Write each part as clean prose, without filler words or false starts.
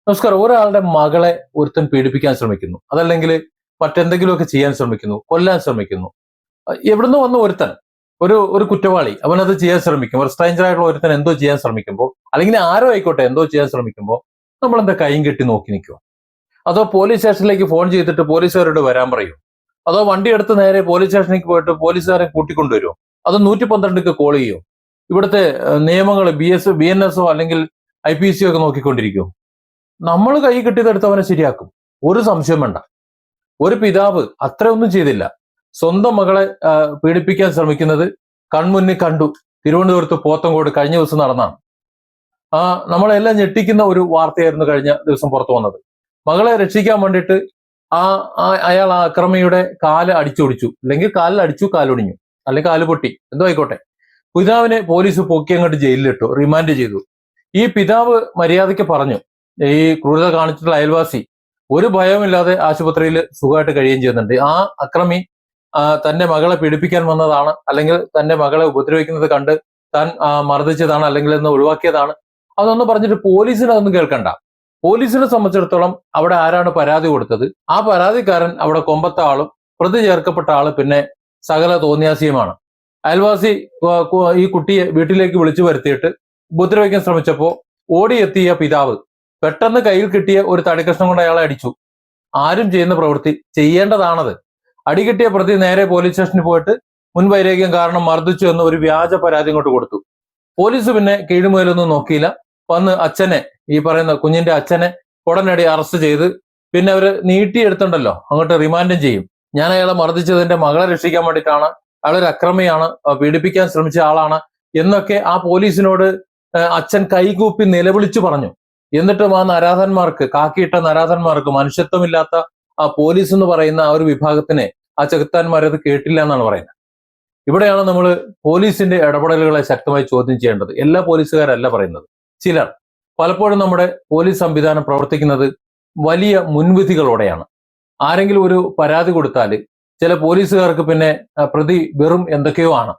നമസ്കാരം. ഒരാളുടെ മകളെ ഒരുത്തൻ പീഡിപ്പിക്കാൻ ശ്രമിക്കുന്നു, അതല്ലെങ്കിൽ മറ്റെന്തെങ്കിലുമൊക്കെ ചെയ്യാൻ ശ്രമിക്കുന്നു, കൊല്ലാൻ ശ്രമിക്കുന്നു. എവിടുന്ന് വന്ന ഒരുത്തൻ, ഒരു ഒരു കുറ്റവാളി, അവനത് ചെയ്യാൻ ശ്രമിക്കും. ഒരു സ്ട്രേഞ്ചർ ആയിട്ടുള്ള ഒരുത്തൻ എന്തോ ചെയ്യാൻ ശ്രമിക്കുമ്പോൾ, അല്ലെങ്കിൽ ആരോ ആയിക്കോട്ടെ എന്തോ ചെയ്യാൻ ശ്രമിക്കുമ്പോൾ നമ്മൾ എന്താ കൈയും കെട്ടി നോക്കി നിൽക്കുമോ? അതോ പോലീസ് സ്റ്റേഷനിലേക്ക് ഫോൺ ചെയ്തിട്ട് പോലീസുകാരോട് വരാൻ പറയൂ? അതോ വണ്ടി എടുത്ത് നേരെ പോലീസ് സ്റ്റേഷനിലേക്ക് പോയിട്ട് പോലീസുകാരെ കൂട്ടിക്കൊണ്ടുവരുമോ? അതോ 112ക്ക് കോൾ ചെയ്യോ? ഇവിടുത്തെ നിയമങ്ങൾ BNS അല്ലെങ്കിൽ IPC ഒക്കെ നോക്കിക്കൊണ്ടിരിക്കുമോ? നമ്മൾ കൈ കെട്ടിയതെടുത്ത് അവനെ ശരിയാക്കും. ഒരു സംശയം വേണ്ട. ഒരു പിതാവ് അത്രയൊന്നും ചെയ്തില്ല. സ്വന്തം മകളെ പീഡിപ്പിക്കാൻ ശ്രമിക്കുന്നത് കൺമുന്നിൽ കണ്ടു. തിരുവനന്തപുരത്ത് പോത്തങ്കോട് കഴിഞ്ഞ ദിവസം നടന്നാണ്. നമ്മളെല്ലാം ഞെട്ടിക്കുന്ന ഒരു വാർത്തയായിരുന്നു കഴിഞ്ഞ ദിവസം പുറത്തു വന്നത്. മകളെ രക്ഷിക്കാൻ വേണ്ടിയിട്ട് അയാൾ ആ അക്രമിയുടെ കാല് അടിച്ചൊടിച്ചു, അല്ലെങ്കിൽ കാലിൽ അടിച്ചു, കാലൊടിഞ്ഞു, അല്ലെങ്കിൽ കാല് പൊട്ടി, എന്തോ ആയിക്കോട്ടെ. പിതാവിനെ പോലീസ് പൊക്കി അങ്ങോട്ട് ജയിലിലിട്ടു, റിമാൻഡ് ചെയ്തു. ഈ പിതാവ് മര്യാദയ്ക്ക് പറഞ്ഞു, ഈ ക്രൂരത കാണിച്ചിട്ടുള്ള അയൽവാസി ഒരു ഭയമില്ലാതെ ആശുപത്രിയിൽ സുഖമായിട്ട് കഴിയുകയും ചെയ്യുന്നുണ്ട്. ആ അക്രമി തന്റെ മകളെ പീഡിപ്പിക്കാൻ വന്നതാണ്, അല്ലെങ്കിൽ തന്റെ മകളെ ഉപദ്രവിക്കുന്നത് കണ്ട് താൻ മർദ്ദിച്ചതാണ്, അല്ലെങ്കിൽ എന്ന് ഒഴിവാക്കിയതാണ്. അതൊന്നും പറഞ്ഞിട്ട് പോലീസിന് അതൊന്നും കേൾക്കണ്ട. പോലീസിനെ സംബന്ധിച്ചിടത്തോളം അവിടെ ആരാണ് പരാതി കൊടുത്തത്, ആ പരാതിക്കാരൻ അവിടെ കൊമ്പത്ത ആളും പ്രതി ചേർക്കപ്പെട്ട ആള് പിന്നെ സകല തോന്നിയാസിയുമാണ്. അയൽവാസി ഈ കുട്ടിയെ വീട്ടിലേക്ക് വിളിച്ചു വരുത്തിയിട്ട് ഉപദ്രവിക്കാൻ ശ്രമിച്ചപ്പോ ഓടിയെത്തിയ പിതാവ് പെട്ടെന്ന് കയ്യിൽ കിട്ടിയ ഒരു തടിക്കഷ്ണം കൊണ്ട് അയാളെ അടിച്ചു. ആരും ചെയ്യുന്ന പ്രവൃത്തി ചെയ്യേണ്ടതാണത്. അടികിട്ടിയ പ്രതി നേരെ പോലീസ് സ്റ്റേഷനിൽ പോയിട്ട് മുൻവൈരാഗ്യം കാരണം മർദ്ദിച്ചു എന്ന് ഒരു വ്യാജ പരാതി ഇങ്ങോട്ട് കൊടുത്തു. പോലീസ് പിന്നെ കീഴുമുതലൊന്നും നോക്കിയില്ല. വന്ന് അച്ഛനെ, ഈ പറയുന്ന കുഞ്ഞിന്റെ അച്ഛനെ ഉടനടി അറസ്റ്റ് ചെയ്ത് പിന്നെ അവര് നീട്ടിയെടുത്തുണ്ടല്ലോ അങ്ങോട്ട് റിമാൻഡും ചെയ്യും. ഞാൻ അയാളെ മർദ്ദിച്ചതിന്റെ മകളെ രക്ഷിക്കാൻ വേണ്ടിയിട്ടാണ്, അയാളൊരു അക്രമിയാണ്, പീഡിപ്പിക്കാൻ ശ്രമിച്ച ആളാണ് എന്നൊക്കെ ആ പോലീസിനോട് അച്ഛൻ കൈകൂപ്പി നിലവിളിച്ചു പറഞ്ഞു. എന്നിട്ടും ആ നരാധന്മാർക്ക്, കാക്കിയിട്ട നരാധന്മാർക്ക്, മനുഷ്യത്വമില്ലാത്ത ആ പോലീസ് എന്ന് പറയുന്ന ആ ഒരു വിഭാഗത്തിനെ ആ ചെകുത്താന്മാരത് കേട്ടില്ല എന്നാണ് പറയുന്നത്. ഇവിടെയാണ് നമ്മൾ പോലീസിന്റെ ഇടപെടലുകളെ ശക്തമായി ചോദ്യം ചെയ്യേണ്ടത്. എല്ലാ പോലീസുകാരല്ല പറയുന്നത്, ചിലർ. പലപ്പോഴും നമ്മുടെ പോലീസ് സംവിധാനം പ്രവർത്തിക്കുന്നത് വലിയ മുൻവിധികളോടെയാണ്. ആരെങ്കിലും ഒരു പരാതി കൊടുത്താൽ ചില പോലീസുകാർക്ക് പിന്നെ പ്രതി വെറും എന്തൊക്കെയോ ആണ്,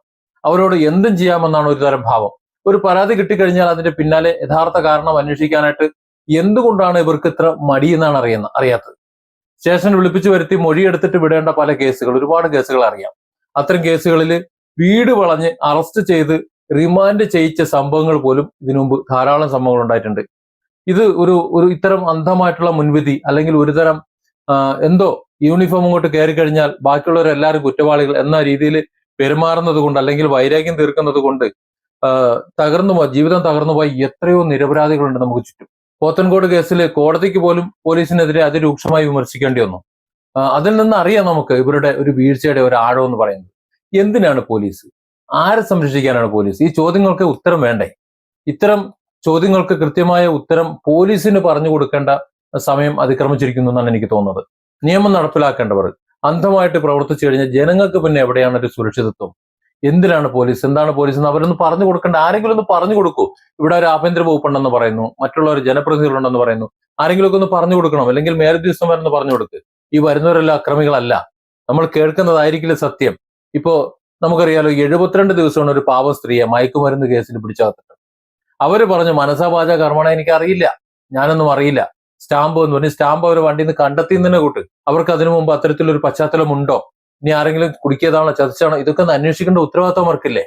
അവരോട് എന്തും ചെയ്യാമെന്നാണ് ഒരു തരം ഭാവം. ഒരു പരാതി കിട്ടിക്കഴിഞ്ഞാൽ അതിന്റെ പിന്നാലെ യഥാർത്ഥ കാരണം അന്വേഷിക്കാനായിട്ട് എന്തുകൊണ്ടാണ് ഇവർക്ക് ഇത്ര മടിയെന്നാണ് അറിയാത്തത്. സ്റ്റേഷനിൽ വിളിപ്പിച്ചു വരുത്തി മൊഴിയെടുത്തിട്ട് വിടേണ്ട പല കേസുകൾ, ഒരുപാട് കേസുകൾ അറിയാം. അത്തരം കേസുകളിൽ വീട് വളഞ്ഞ് അറസ്റ്റ് ചെയ്ത് റിമാൻഡ് ചെയ്യിച്ച സംഭവങ്ങൾ പോലും ഇതിനു മുമ്പ് ധാരാളം സംഭവങ്ങൾ ഉണ്ടായിട്ടുണ്ട്. ഇത് ഒരു ഒരു ഇത്തരം അന്ധമായിട്ടുള്ള മുൻവിധി, അല്ലെങ്കിൽ ഒരു തരം എന്തോ യൂണിഫോം അങ്ങോട്ട് കയറി കഴിഞ്ഞാൽ ബാക്കിയുള്ളവരെല്ലാവരും കുറ്റവാളികൾ എന്ന രീതിയിൽ പെരുമാറുന്നത് കൊണ്ട്, അല്ലെങ്കിൽ വൈരാഗ്യം തീർക്കുന്നത് കൊണ്ട് ജീവിതം തകർന്നുപോയി എത്രയോ നിരപരാധികളുണ്ട് നമുക്ക് ചുറ്റും. പോത്തൻകോട് കേസിൽ കോടതിക്ക് പോലും പോലീസിനെതിരെ അതിരൂക്ഷമായി വിമർശിക്കേണ്ടി വന്നു. അതിൽ നിന്ന് അറിയാം നമുക്ക് ഇവരുടെ ഒരു വീഴ്ചയുടെ ഒരു ആഴം എന്ന് പറയുന്നത്. എന്തിനാണ് പോലീസ്? ആരെ സംരക്ഷിക്കാനാണ് പോലീസ്? ഈ ചോദ്യങ്ങൾക്ക് ഉത്തരം വേണ്ടേ? ഇത്തരം ചോദ്യങ്ങൾക്ക് കൃത്യമായ ഉത്തരം പോലീസിന് പറഞ്ഞു കൊടുക്കേണ്ട സമയം അതിക്രമിച്ചിരിക്കുന്നു എന്നാണ് എനിക്ക് തോന്നുന്നത്. നിയമം നടപ്പിലാക്കേണ്ടവർ അന്ധമായിട്ട് പ്രവർത്തിച്ചു കഴിഞ്ഞാൽ ജനങ്ങൾക്ക് പിന്നെ എവിടെയാണ് ഒരു സുരക്ഷിതത്വം? എന്തിനാണ് പോലീസ്, എന്താണ് പോലീസ് എന്ന് അവരൊന്ന് പറഞ്ഞു കൊടുക്കേണ്ട. ആരെങ്കിലും ഒന്ന് പറഞ്ഞു കൊടുക്കൂ. ഇവിടെ ഒരു ആഭ്യന്തര വകുപ്പുണ്ടെന്ന് പറയുന്നു, മറ്റുള്ളവർ ജനപ്രതിനിധികളുണ്ടെന്ന് പറയുന്നു. ആരെങ്കിലും ഒക്കെ ഒന്ന് പറഞ്ഞു കൊടുക്കണം, അല്ലെങ്കിൽ മേലുദ്യോഗസ്ഥന്മാരെന്ന് പറഞ്ഞു കൊടുക്ക്. ഈ വരുന്നവരെല്ലാം അക്രമികളല്ല. നമ്മൾ കേൾക്കുന്നതായിരിക്കില്ല സത്യം. ഇപ്പോ നമുക്കറിയാലോ, 72 ദിവസമാണ് ഒരു പാവ സ്ത്രീയെ മയക്കുമരുന്ന് കേസിൽ പിടിച്ചകത്തിട്ട്. അവര് പറഞ്ഞു, മനസാവാച കർമ്മണ എനിക്ക് അറിയില്ല, ഞാനൊന്നും അറിയില്ല. സ്റ്റാമ്പ് എന്ന് പറഞ്ഞ് സ്റ്റാമ്പ് അവർ വണ്ടിയിൽ നിന്ന് കണ്ടെത്തിയെന്നെ കൂട്ട്. അവർക്ക് അതിനു മുമ്പ് അത്തരത്തിലൊരു പശ്ചാത്തലം ഉണ്ടോ? ഇനി ആരെങ്കിലും കുടിക്കിയതാണോ, ചതിച്ചാണോ, ഇതൊക്കെ ഒന്ന് അന്വേഷിക്കേണ്ട ഉത്തരവാദിത്വം അവർക്കില്ലേ?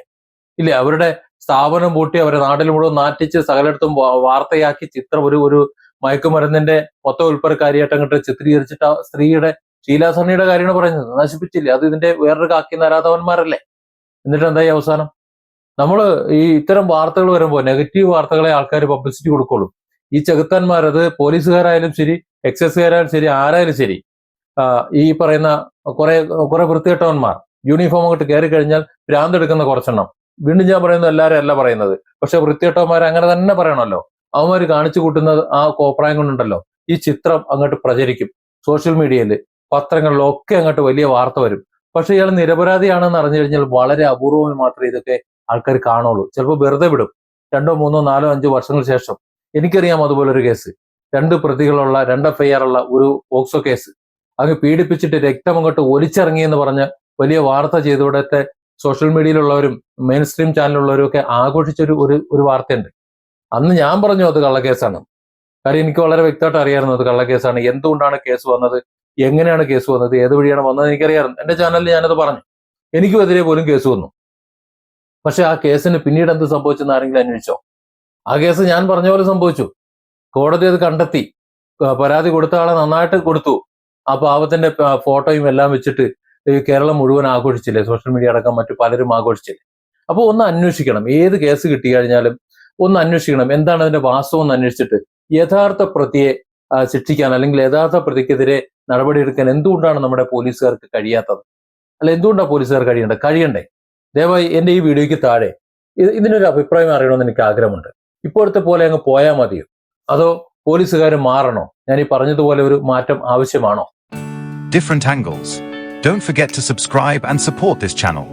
ഇല്ലേ? അവരുടെ സ്ഥാപനം പൂട്ടി അവരെ നാട്ടിൽ മുഴുവൻ നാട്ടിച്ച് സകലയിടത്തും വാർത്തയാക്കി ചിത്രം ഒരു മയക്കുമരുന്നിന്റെ മൊത്തം ഉൽപ്പന്നക്കാരിയായിട്ട് അങ്ങോട്ട് ചിത്രീകരിച്ചിട്ട് ആ സ്ത്രീയുടെ, ഷീലാസണ്ണിയുടെ കാര്യമാണ് പറയുന്നത്, നശിപ്പിച്ചില്ലേ? അത് ഇതിന്റെ വേറൊരു കാക്കി നരാധവന്മാരല്ലേ? എന്നിട്ട് എന്തായി അവസാനം? നമ്മൾ ഈ ഇത്തരം വാർത്തകൾ വരുമ്പോൾ നെഗറ്റീവ് വാർത്തകളെ ആൾക്കാർ പബ്ലിസിറ്റി കൊടുക്കുള്ളൂ. ഈ ചെകുത്താന്മാർ, അത് പോലീസുകാരായാലും ശരി, എക്സൈസുകാരായാലും ശരി, ആരായാലും ശരി, ഈ പറയുന്ന കുറെ കുറെ വൃത്തികെട്ടവന്മാർ യൂണിഫോം അങ്ങോട്ട് കയറി കഴിഞ്ഞാൽ ഭ്രാന്തെടുക്കുന്ന കുറച്ചെണ്ണം. വീണ്ടും ഞാൻ പറയുന്നത് എല്ലാവരും അല്ല പറയുന്നത്, പക്ഷെ വൃത്തികെട്ടവന്മാർ അങ്ങനെ തന്നെ പറയണമല്ലോ. അവന്മാർ കാണിച്ചു കൂട്ടുന്നത് ആ കോപ്രായം കൊണ്ടുണ്ടല്ലോ, ഈ ചിത്രം അങ്ങോട്ട് പ്രചരിക്കും. സോഷ്യൽ മീഡിയയിൽ, പത്രങ്ങളിലൊക്കെ അങ്ങോട്ട് വലിയ വാർത്ത വരും. പക്ഷെ ഇയാൾ നിരപരാധിയാണെന്ന് അറിഞ്ഞു കഴിഞ്ഞാൽ വളരെ അപൂർവമായി മാത്രമേ ഇതൊക്കെ ആൾക്കാർ കാണുള്ളൂ. ചിലപ്പോൾ വെറുതെ വിടും. 2, 3, 4, 5 വർഷങ്ങൾക്ക് ശേഷം. എനിക്കറിയാം അതുപോലൊരു കേസ്. 2 പ്രതികളുള്ള, 2 FIR ഉള്ള ഒരു പോക്സോ കേസ്. അങ്ങ് പീഡിപ്പിച്ചിട്ട് രക്തം അങ്ങോട്ട് ഒലിച്ചിറങ്ങിയെന്ന് പറഞ്ഞ് വലിയ വാർത്ത ചെയ്ത് ഇവിടുത്തെ സോഷ്യൽ മീഡിയയിലുള്ളവരും മെയിൻ സ്ട്രീം ചാനലുള്ളവരും ഒക്കെ ആഘോഷിച്ചൊരു ഒരു വാർത്തയുണ്ട്. അന്ന് ഞാൻ പറഞ്ഞു അത് കള്ളക്കേസാണ്. കാര്യം എനിക്ക് വളരെ വ്യക്തമായിട്ട് അറിയാമായിരുന്നു അത് കള്ളക്കേസാണ്, എന്തുകൊണ്ടാണ് കേസ് വന്നത്, എങ്ങനെയാണ് കേസ് വന്നത്, ഏത് വഴിയാണ് വന്നത് എനിക്കറിയാമായിരുന്നു. എന്റെ ചാനലിൽ ഞാനത് പറഞ്ഞു. എനിക്കും എതിരെ പോലും കേസ് വന്നു. പക്ഷെ ആ കേസിന് പിന്നീട് എന്ത് സംഭവിച്ചെന്ന് ആരെങ്കിലും അന്വേഷിച്ചോ? ആ കേസ് ഞാൻ പറഞ്ഞ പോലെ സംഭവിച്ചു. കോടതി അത് കണ്ടെത്തി. പരാതി കൊടുത്ത ആളെ നന്നായിട്ട് കൊടുത്തു. ആ പാവത്തിന്റെ ഫോട്ടോയും എല്ലാം വെച്ചിട്ട് ഈ കേരളം മുഴുവൻ ആഘോഷിച്ചില്ലേ, സോഷ്യൽ മീഡിയ അടക്കം മറ്റു പലരും ആഘോഷിച്ചില്ലേ. അപ്പോൾ ഒന്ന് അന്വേഷിക്കണം, ഏത് കേസ് കിട്ടി കഴിഞ്ഞാലും ഒന്ന് അന്വേഷിക്കണം, എന്താണ് അതിന്റെ വാസ്തവം എന്ന് അന്വേഷിച്ചിട്ട് യഥാർത്ഥ പ്രതിയെ ശിക്ഷിക്കാൻ അല്ലെങ്കിൽ യഥാർത്ഥ പ്രതിക്കെതിരെ നടപടിയെടുക്കാൻ എന്തുകൊണ്ടാണ് നമ്മുടെ പോലീസുകാർക്ക് കഴിയാത്തത്? അല്ല, എന്തുകൊണ്ടാണ് പോലീസുകാർ കഴിയണ്ടേ? ദയവായി എന്റെ ഈ വീഡിയോയ്ക്ക് താഴെ ഇതിനൊരു അഭിപ്രായം അറിയണമെന്ന് എനിക്ക് ആഗ്രഹമുണ്ട്. ഇപ്പോഴത്തെ പോലെ അങ്ങ് പോയാൽ മതിയോ, അതോ പോലീസുകാർ മാറണോ? ഞാൻ ഈ പറഞ്ഞതുപോലെ ഒരു മാറ്റം ആവശ്യമാണോ? Different angles. Don't forget to subscribe and support this channel.